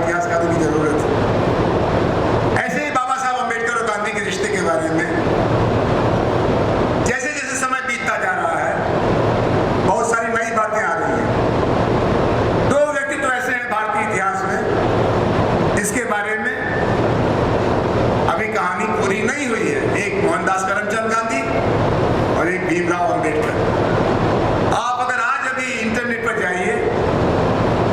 इतिहासकारों की जरूरत है। ऐसे ही बाबा साहब अम्बेडकर और गांधी के रिश्ते के बारे में जैसे जैसे समय बीतता जा रहा है बहुत सारी नई बातें आ रही हैं। दो व्यक्ति तो ऐसे हैं भारतीय इतिहास में जिसके बारे में अभी कहानी पूरी नहीं हुई है। एक मोहनदास करमचंद गांधी और एक भीमराव अम्बेडकर। आप अगर आज अभी इंटरनेट पर जाइए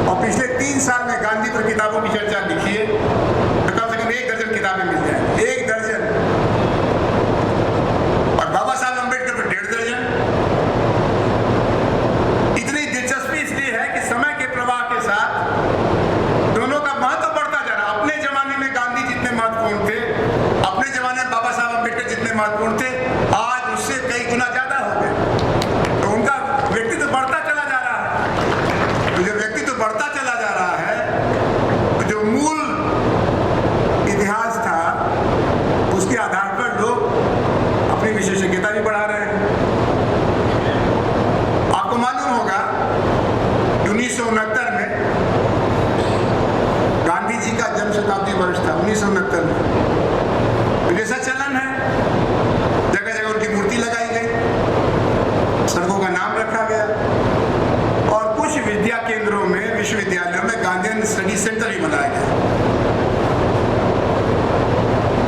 और पिछले 3 साल में गांधी पर किताबों की चर्चा लिखिए तो कम से कम 1 दर्जन किताबें मिल जाएंगी, 1 दर्जन। और बाबा साहब अम्बेडकर पर 1.5 दर्जन। इतनी दिलचस्पी इसलिए है कि समय के प्रवाह के साथ दोनों का महत्व बढ़ता जा रहा। अपने जमाने में गांधी जितने महत्वपूर्ण थे, अपने जमाने में बाबा साहब अम्बेडकर जितने महत्वपूर्ण थे, आज उससे कई गुना ज्यादा हो गए। तो उनका व्यक्तित्व बढ़ता चला जा रहा है। तो जो व्यक्तित्व बढ़ता चला जा रहा है तो जो मूल इतिहास था उसके आधार पर लोग अपनी विशेषज्ञता भी बढ़ा रहे हैं। आपको मालूम होगा 1969 में गांधी जी का जन्म शताब्दी वर्ष था। 1969 में जैसा चलन है जगह जगह उनकी मूर्ति लगाई गई, सड़कों का नाम रखा गया और कुछ विद्या केंद्रों में, विश्वविद्यालयों में गांधीयन स्टडी सेंटर ही बनाया गया।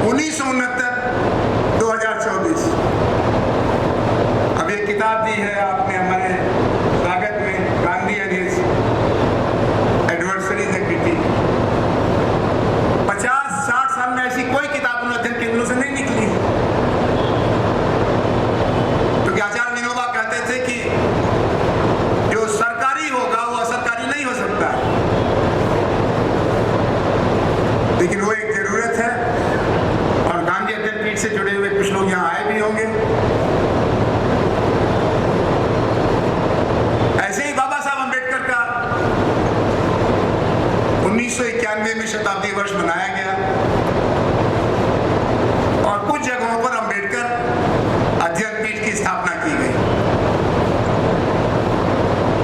1969 2024 अब एक किताब दी है आपने हमारे स्वागत में, Gandhi and his adversaries and critic. 50-60 साल में ऐसी कोई किताब उन अध्ययन केंद्रों से नहीं निकली। तो आचार्य विनोबा कहते थे कि जो सरकारी होगा वो असरकारी नहीं हो सकता, लेकिन वो एक जरूरत है। और गांधी अध्ययन पीठ से जुड़े हुए कुछ लोग यहाँ आए भी होंगे। ऐसे ही बाबा साहब अम्बेडकर का 1991 में शताब्दी वर्ष मनाया गया और कुछ जगहों पर अम्बेडकर अध्ययन पीठ की स्थापना की गई।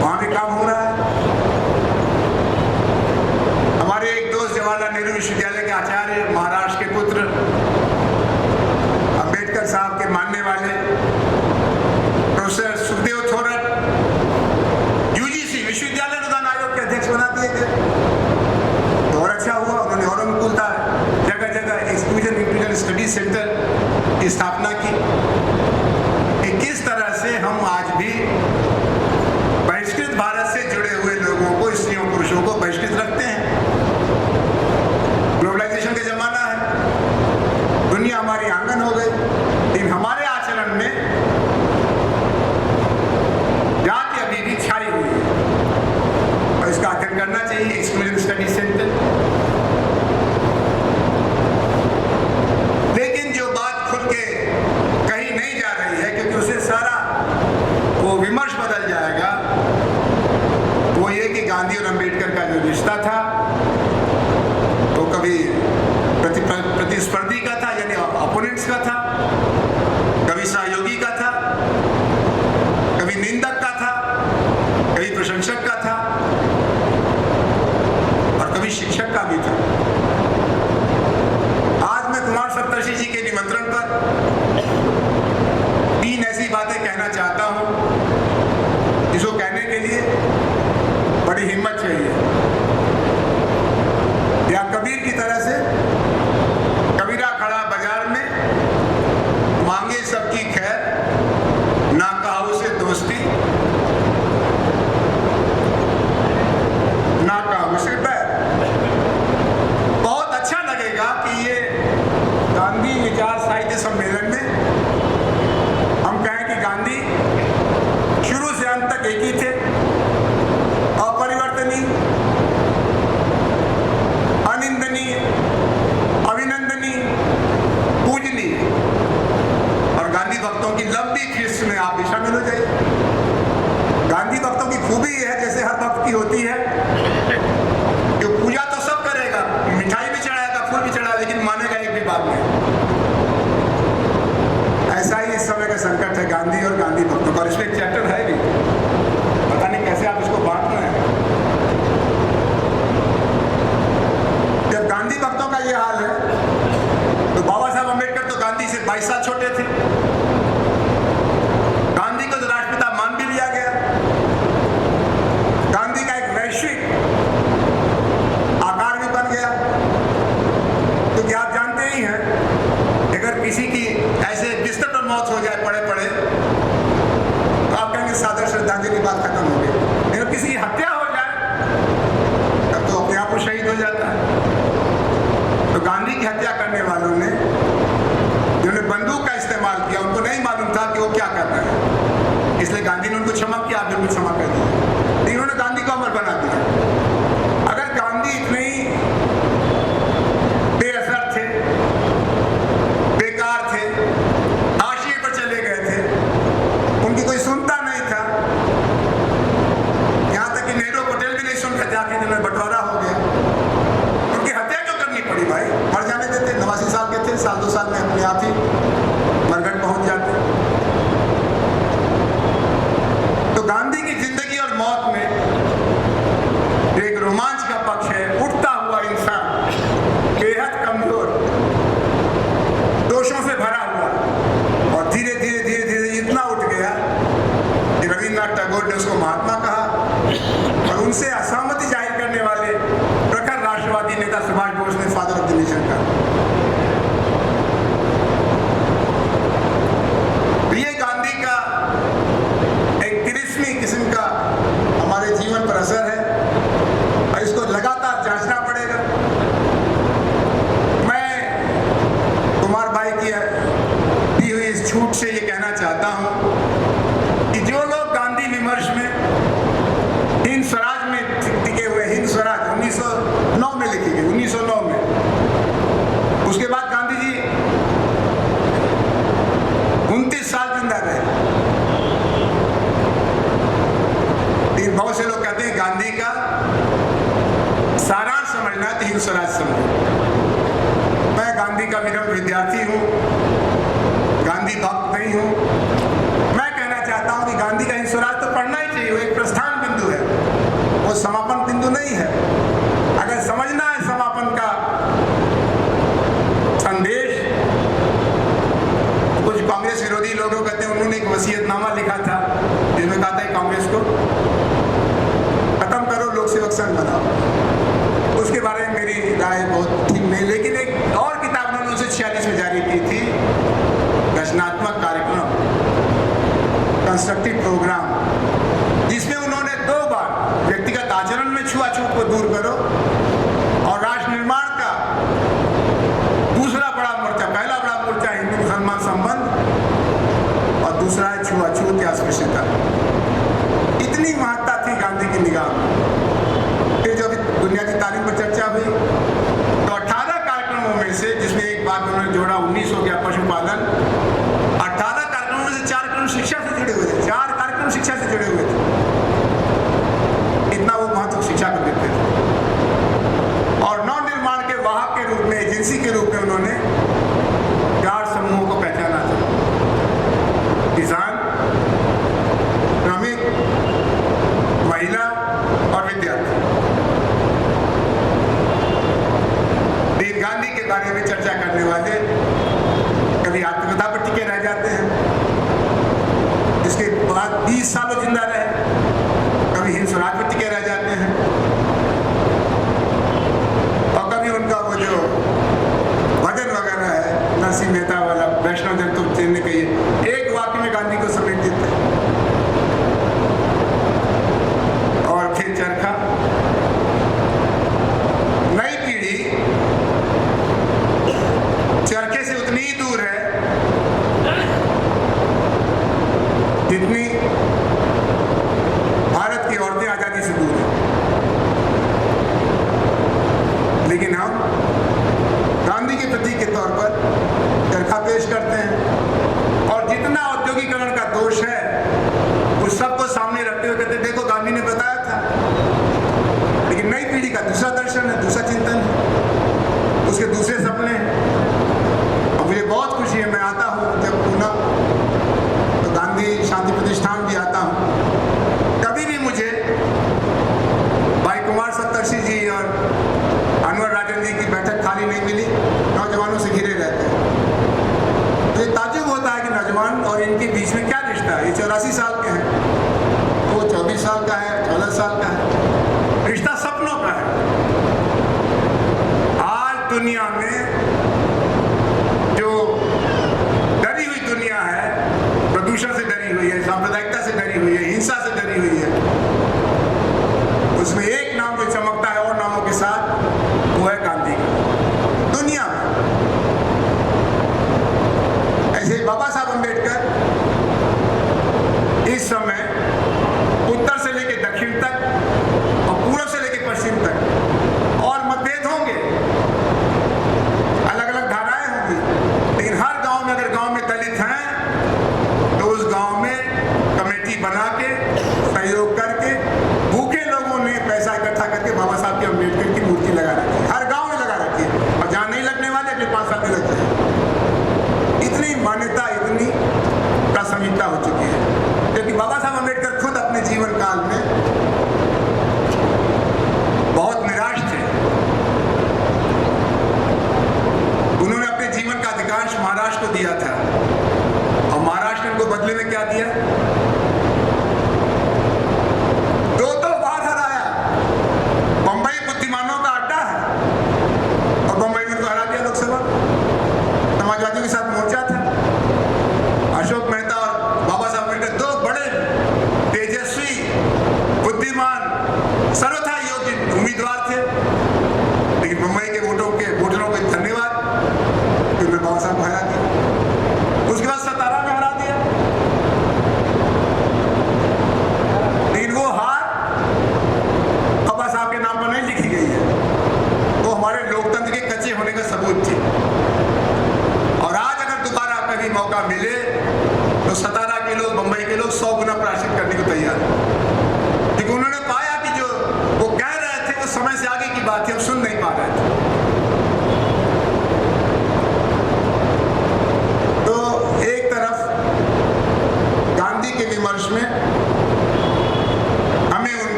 वहां भी काम हो रहा है। हमारे एक दोस्त जवाहरलाल नेहरू विश्वविद्यालय के आचार्य, महाराष्ट्र के पुत्र, अम्बेडकर साहब के मानने वाले प्रोफेसर सुखदेव थोरट यूजीसी विश्वविद्यालय अनुदान आयोग के अध्यक्ष बना दिए गए। तो और अच्छा हुआ, उन्होंने और अनुकूलता जगह जगह एक्सक्लूजन इंक्लूजन स्टडी सेंटर की स्थापना की कि किस तरह से हम आज भी बहिष्कृत भारत से जुड़े हुए लोगों को, स्त्रियों पुरुषों को बहिष्कृत रखते हैं। ग्लोबलाइजेशन का जमाना है, दुनिया हमारी आंगन हो गई, लेकिन हमारे आचरण में जाति अभी भी छाई हुई है और इसका अध्ययन करना चाहिए। Exclusion study centre. लेकिन जो बात खुल के कहीं नहीं जा रही है क्योंकि उससे सारा वो विमर्श बदल जाएगा, वो ये कि गांधी और अम्बेडकर का जो रिश्ता था वो कभी प्रतिस्पर्धी का था, यानी अपोनेंट्स का था, कभी सहयोगी का था, कभी निंदक का था, कभी प्रशंसक का था और कभी शिक्षक का भी था। आज मैं कुमार सप्तर्षि जी के निमंत्रण पर 3 ऐसी बातें कहना चाहता हूं जिसको कहने के लिए बड़ी हिम्मत चाहिए। या कबीर की तरह से, कबीरा खड़ा बाजार में, मांगे सबकी खैर, ना कहा से दोस्ती, ना कहा से बैर। बहुत अच्छा लगेगा कि ये गांधी विचार साहित्य गांधी ने उनको क्षमा किया, आप भी उनको क्षमा कर दिया। इन्होंने गांधी को अमर बना दिया। अगर गांधी इतने ही बेअसर थे, बेकार थे, हाशिए पर चले गए थे, उनकी कोई सुनता नहीं था, यहां तक कि नेहरू पटेल भी नहीं सुन रहे थे, आखिर जिन्होंने बंटवारा हो गया। उनकी हत्या क्यों करनी पड़ी भाई? मर जाने देते, 89 साल के थे, साल 2 साल में अपने आप ही मरघट पहुंच जाते। तो गांधी की जिंदगी और मौत में एक रोमांच का पक्ष है। उठता हुआ इंसान, बेहद कमजोर, दोषों से भरा हुआ, और धीरे धीरे धीरे धीरे इतना उठ गया कि रविन्द्रनाथ टैगोर ने उसको महात्मा कहा, और उनसे असहमति जाहिर करने वाले प्रखर राष्ट्रवादी नेता सुभाष बोस ने फादर ऑफ द नेशन कहा। ये गांधी का एक तिरस्मी किस्म का हमारे जीवन पर असर है, और इसको लगातार जांचना पड़ेगा। मैं कुमार भाई की दी हुई इस छूट से ये कहना चाहता हूं कि जो लोग गांधी विमर्श में, हिंद स्वराज में टिके हुए, हिंद स्वराज 1909 में लिखी गई, 1909 में, उसके बाद गांधी जी 29 साल जिंदा रहे। लेकिन बहुत से लोग कहते हैं गांधी का सारांश समझना है तो हिंद स्वराज समझो। मैं गांधी का विनम्र विद्यार्थी हूं, गांधी भक्त नहीं हूं। मैं कहना चाहता हूं कि गांधी का हिंद स्वराज तो पढ़ना ही चाहिए, वो एक प्रस्थान बिंदु है, वो समापन बिंदु नहीं है। अगर समझना है समापन का संदेश, कुछ कांग्रेस विरोधी लोग कहते हैं उन्होंने एक वसीयतनामा लिखा था जिसमें कहा था कांग्रेस को खत्म करो, लोक सेवक संघ बनाओ। उसके बारे में मेरी राय बहुत ठीक नहीं, लेकिन एक और किताब उन्होंने 1946 में जारी की थी, रचनात्मक कार्यक्रम, कंस्ट्रक्टिव प्रोग्राम, जिसमें उन्होंने 2 बार व्यक्तिगत आचरण में छुआछूत को दूर करो और राष्ट्र निर्माण का दूसरा बड़ा मोर्चा, पहला बड़ा मोर्चा हिंदू मुसलमान संबंध, और दूसरा है छुआछूत या अस्पृश्यता। इतनी महत्ता थी गांधी की निगाह में। फिर जब बुनियादी तालीम पर चर्चा हुई तो 18 कार्यक्रमों में से, जिसमें एक बात उन्होंने जोड़ा, 19 हो गया पशुपालन, 18 कार्यक्रमों में से 4 कार्यक्रम शिक्षा से जुड़े हुए थे, 4 कार्यक्रम शिक्षा से जुड़े हुए थे। इतना वो महत्व शिक्षा को देते थे। और नव निर्माण के वाहक के रूप में, एजेंसी के रूप में उन्होंने 4 समूहों को पहचाना था: किसान, श्रमिक, महिला और विद्यार्थी। गांधी के बारे में चर्चा करने वाले कभी आत्मकथा पर टिके रह जाते हैं, जिसके बाद 20 सालों जिंदा रहे, कभी हिंद स्वराज पर टिके रह जाते हैं, और कभी उनका वो जो भजन वगैरह है नरसिंह मेहता वाला, वैष्णव जन तो चेन्नई का, एक वाक्य में गांधी को समेट देते हैं। और फिर चरखा। नई पीढ़ी चरखे से उतनी ही दूर है जितनी भारत की औरतें आजादी से दूर हैं। लेकिन हम गांधी के प्रतीक के तौर पर चरखा पेश करते हैं, और जितना औद्योगिकरण का दोष है उस सबको सामने रखते हुए कहते हैं देखो गांधी ने बताया था। लेकिन नई पीढ़ी का दूसरा दर्शन है, दूसरा चिंतन है, उसके दूसरे सपने हैं। और मुझे बहुत खुशी है, मैं आता हूँ जब पूना तो गांधी शांति प्रतिष्ठान भी आता हूँ, कभी भी मुझे भाई कुमार सप्तर्षि जी और अनवर राजन जी की बैठक खाली नहीं मिली, नौजवानों से घिरे रहते हैं। तो ये ताज्जुब होता है कि नौजवान और इनके बीच में क्या रिश्ता है। ये 84 साल के हैं, वो 24 साल का है, 14 साल का है, रिश्ता सपनों का है। आज दुनिया में जो डरी हुई दुनिया है, प्रदूषण से डरी हुई है, सांप्रदायिकता से डरी हुई है, हिंसा से डरी हुई है, उसमें एक नाम जो चमकता है और नामों के साथ, वो है गांधी का। दुनिया में ऐसे बाबा साहब अम्बेडकर इस समय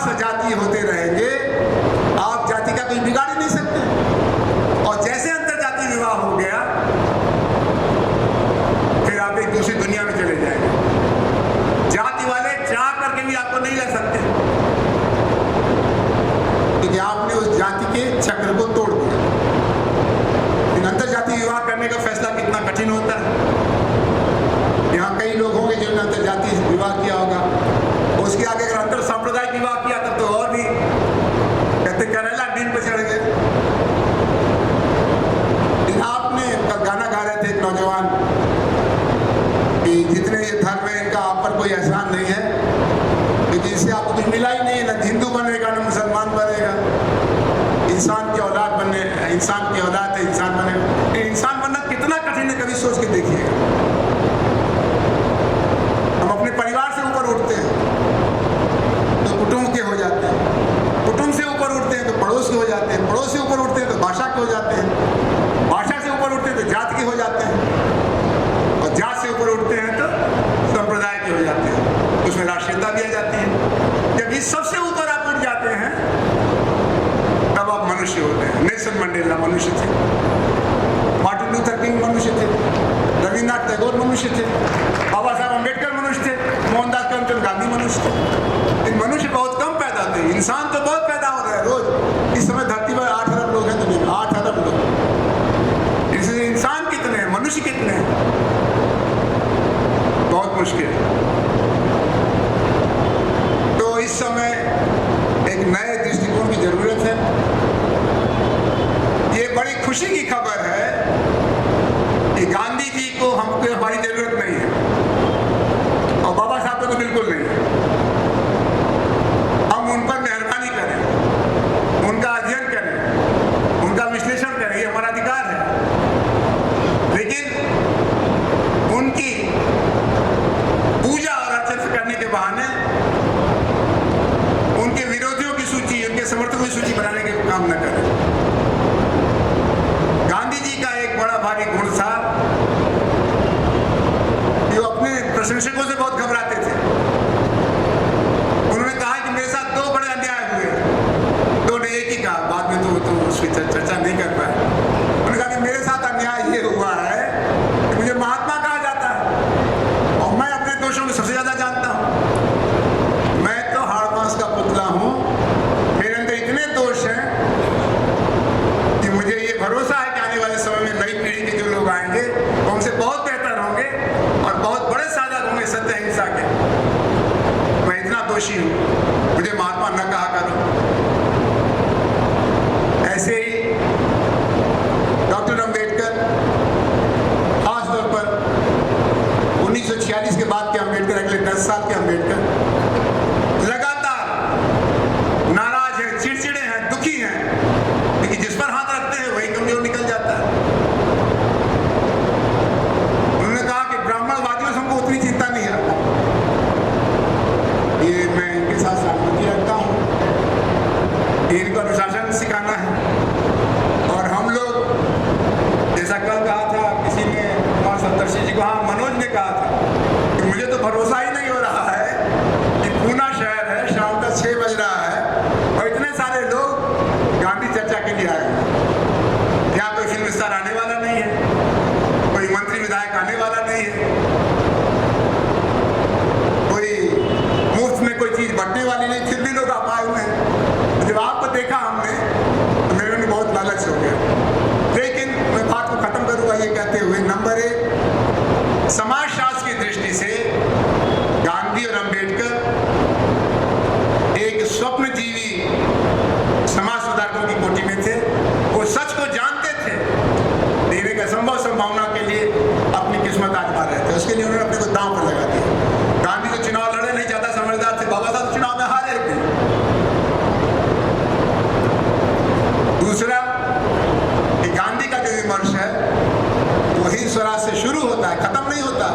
सजातीय होते रहेंगे, आप जाति का कुछ बिगाड़ ही नहीं सकते। और जैसे अंतरजातीय विवाह हो गया, फिर आप एक दूसरी दुनिया में चले जाएंगे। जाति वाले चाह करके भी आपको नहीं ला सकते, क्योंकि आपने उस जाति के चक्र को तोड़ दिया। इन अंतरजातीय विवाह करने का फैसला कितना कठिन होता है। यहाँ कई लोग होंगे जिन्होंने अंतरजातीय विवाह किया होगा, उसके आगे अगर अंतर सांप्रदायिक विवाह किया तब तो और भी कहते करेला नींद पे चढ़ गए। आपने गाना गा रहे थे एक नौजवान कि जितने ये धर्म है इनका आप पर कोई एहसान नहीं है, क्योंकि इससे आपको कुछ मिला ही नहीं है, ना हिंदू बनेगा ना मुसलमान बनेगा। इंसान की औलाद बनने, इंसान की औलाद है, इंसान बनेगा। इंसान बनना कितना कठिन है, कभी सोच के देखिएगा। हम अपने परिवार से ऊपर उठते हैं तो कुटुंब के हो जाते हैं, कुटुंब से ऊपर उठते हैं तो पड़ोस के हो जाते हैं, पड़ोस से ऊपर उठते हैं तो भाषा के हो जाते हैं, भाषा से ऊपर उठते हैं तो जात के हो जाते हैं, और जात से ऊपर उठते हैं तो संप्रदाय के हो जाते हैं, उसमें राष्ट्रीयता भी आ जाती है। जब इस सबसे ऊपर आप उठ जाते हैं तब आप मनुष्य होते हैं। नेल्सन मंडेला मनुष्य थे, मार्टिन लूथर किंग मनुष्य थे, रविन्द्रनाथ टैगोर मनुष्य थे, बाबा साहब अम्बेडकर मनुष्य थे, मोहनदास करमचंद गांधी मनुष्य थे। इन मनुष्य बहुत कम पैदा होते हैं, इंसान तो बहुत पैदा हो रहे हैं रोज। इस समय धरती पर 8 अरब लोग हैं दुनिया में, 8 अरब लोग। इसलिए इंसान कितने हैं, मनुष्य कितने हैं, बहुत मुश्किल है। तो इस समय एक नए दृष्टिकोण की जरूरत है। ये बड़ी खुशी की खबर है कि गांधी जी को हमको हमारी जरूरत नहीं है, और बाबा साहब को तो बिल्कुल नहीं है। हम उन पर मेहरबानी करें, उनका अध्ययन करें, उनका विश्लेषण करें, ये हमारा अधिकार है। लेकिन उनकी पूजा और अर्चना करने के बहाने उनके विरोधियों की सूची, उनके समर्थकों की सूची बनाने के काम न करें। गांधी जी का एक बड़ा भारी गुण था कि वो अपने प्रशंसकों से बहुत घबराते थे। उन्होंने कहा कि मेरे साथ 2 बड़े अन्याय हुए, 2 ने एक ही कहा, बाद में तो उसकी चर्चा नहीं कर पाए। उन्होंने कहा कि मेरे साथ अन्याय ये हुआ है कि मुझे महात्मा कहा जाता है, और मैं अपने दोषों को सबसे ज्यादा जानता हूं। मैं तो हाड़ मांस का पुतला हूं, मेरे अंदर इतने दोष हैं कि मुझे ये भरोसा है कि आने वाले समय में नई पीढ़ी के जो लोग आएंगे वो हमसे बहुत बेहतर होंगे और बहुत बड़े साधक होंगे सत्य अहिंसा के। मैं इतना दोषी हूं, मुझे महात्मा न कहा करो। ऐसे ही डॉक्टर अम्बेडकर, खासतौर पर 1946 के बाद के अम्बेडकर, अगले 10 साल के अम्बेडकर लगातार नाराज हैं, चिड़चिड़े हैं, दुखी हैं, लेकिन जिस पर हाथ रखते हैं वही कमजोर निकल जाता है। उन्होंने कहा कि ब्राह्मणवादियों से हमको उतनी चिंता नहीं है, ये मैं इनके साथ सहमति रखता हूँ, इनको अनुशासन सिखाना है। और हम लोग, जैसा कल कहा था किसी ने, कुमार सप्तर्षि जी को, हाँ मनोज ने कहा था कि मुझे तो भरोसा ही नहीं हो रहा है कि पूना शहर है, शाम का 6 बज रहा है और इतने सारे लोग गांधी चर्चा के लिए आए हैं। यहाँ कोई फिल्म स्टार आने वाला नहीं है, कोई मंत्री विधायक आने वाला नहीं है, कोई मुफ्त में कोई चीज बंटने वाली नहीं, फिर भी लोग आप आए हुए हैं। जब आपको देखा हमने तो मेरे में बहुत लालच हो गया। लेकिन मैं बात को खत्म करूंगा ये कहते हुए, नंबर 1, समाजशास्त्र की दृष्टि से गांधी और अम्बेडकर एक स्वप्नजीवी समाज सुधारकों की कोटि में थे। वो सच को जानते थे, लेकिन एक असंभव संभावना के लिए अपनी किस्मत आजमा रहे थे। उसके लिए उन्होंने अपने को दांव पर लगा दिया। गांधी तो चुनाव लड़े नहीं, ज्यादा समझदार थे, बाबा साहब चुनाव में हारे थे। दूसरा कि गांधी का जो विमर्श है वही स्वराज से शुरू होता है, खत्म नहीं होता।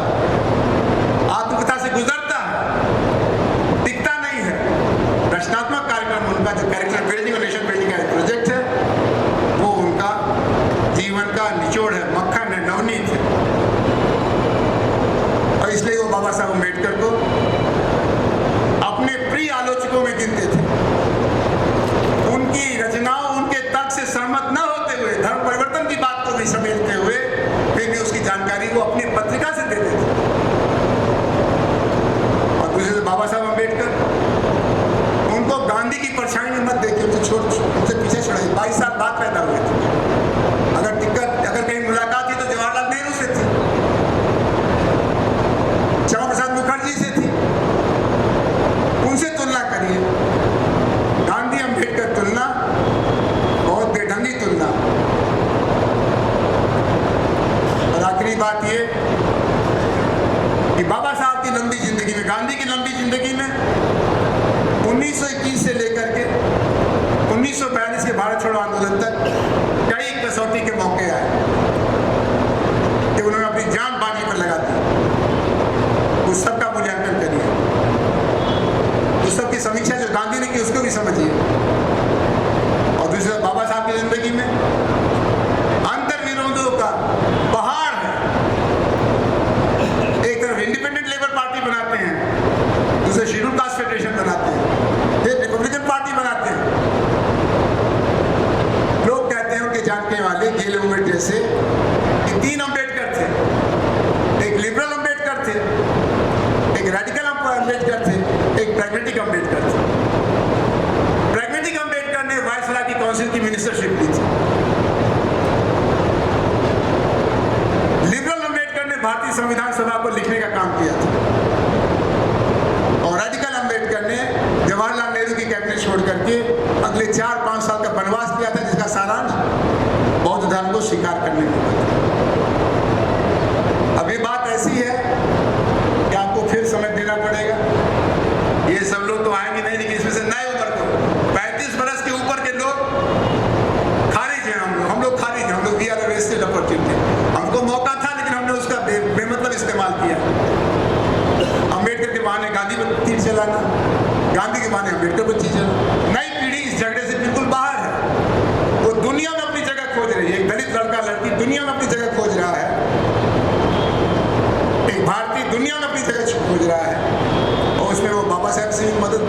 उनकी रचनाओं, उनके तर्क से सहमत न होते हुए, धर्म परिवर्तन की बात को भी समेटते हुए, फिर भी उसकी जानकारी वो अपनी पत्रिका से देते थे। और दूसरे से बाबा साहब अम्बेडकर, उनको गांधी की परछाई में मत देखिए, उनसे पीछे छुड़ाइए। 22 साल बाद पैदा हुए थे। अगर कहीं मुलाकात थी तो जवाहरलाल नेहरू से थी, श्यामा प्रसाद मुखर्जी से थी। उनसे तुलना करिए। गांधी अम्बेडकर तुलना बहुत बेढंगी तुलना। और आखिरी बात ये कि बाबा साहब की लंबी जिंदगी में, गांधी की लंबी जिंदगी में 1921 से लेकर के 1942 के भारत छोड़ो आंदोलन तक कई कसौटी के मौके आए कि उन्होंने अपनी जान बाजी पर लगा दी। उस सब का मूल्यांकन करिए, उस सब की समीक्षा जो गांधी ने की उसको भी समझिए। और दूसरा, बाबा साहब की जिंदगी में अंतर विरोधों का पहाड़ है। एक तरफ इंडिपेंडेंट लेबर पार्टी बनाते हैं, दूसरे शेड्यूल कास्ट फेडरेशन बनाते हैं, फिर रिपब्लिकन पार्टी बनाते हैं। लोग कहते हैं उनके जानने वाले गेल मूवमेंट जैसे कि 3 अम्बेडकर थे। एक लिबरल अम्बेडकर थे, एक रेडिकल अम्बेडकर थे, एक प्रैग्मेटिक अम्बेडकर थे। प्रैग्मेटिक अम्बेडकर ने वायसराय की काउंसिल की मिनिस्टरशिप ली थी। लिबरल अम्बेडकर ने भारतीय संविधान सभा को लिखने का काम किया था। और रेडिकल अम्बेडकर ने जवाहरलाल नेहरू की कैबिनेट छोड़ करके अगले 4-5 साल का वनवास किया था, जिसका सारांश बौद्ध धर्म को स्वीकार करने में हुआ था। अब ये बात ऐसी है कि आपको फिर समय देना पड़ेगा। ये सब लोग तो आएंगे नहीं, लेकिन इसमें से नए उम्र को 35 बरस के ऊपर के लोग खारिज हैं। हम लोग खारिज हैं। हम लोग वी आर वेस्टेड अपॉर्चुनिटी। हमको मौका था, लेकिन हमने उसका बेमतलब इस्तेमाल किया। अम्बेडकर के बहाने गांधी पर तीर चलाना, गांधी के बहाने अम्बेडकर पर तीर चलाना। नई पीढ़ी इस झगड़े से बिल्कुल बाहर है। वो दुनिया में अपनी जगह खोज रही है। एक दलित लड़का लड़की दुनिया में अपनी जगह खोज रहा है। एक भारतीय दुनिया में अपनी जगह खोज रहा है। और उसमें वो बाबा साहब से मदद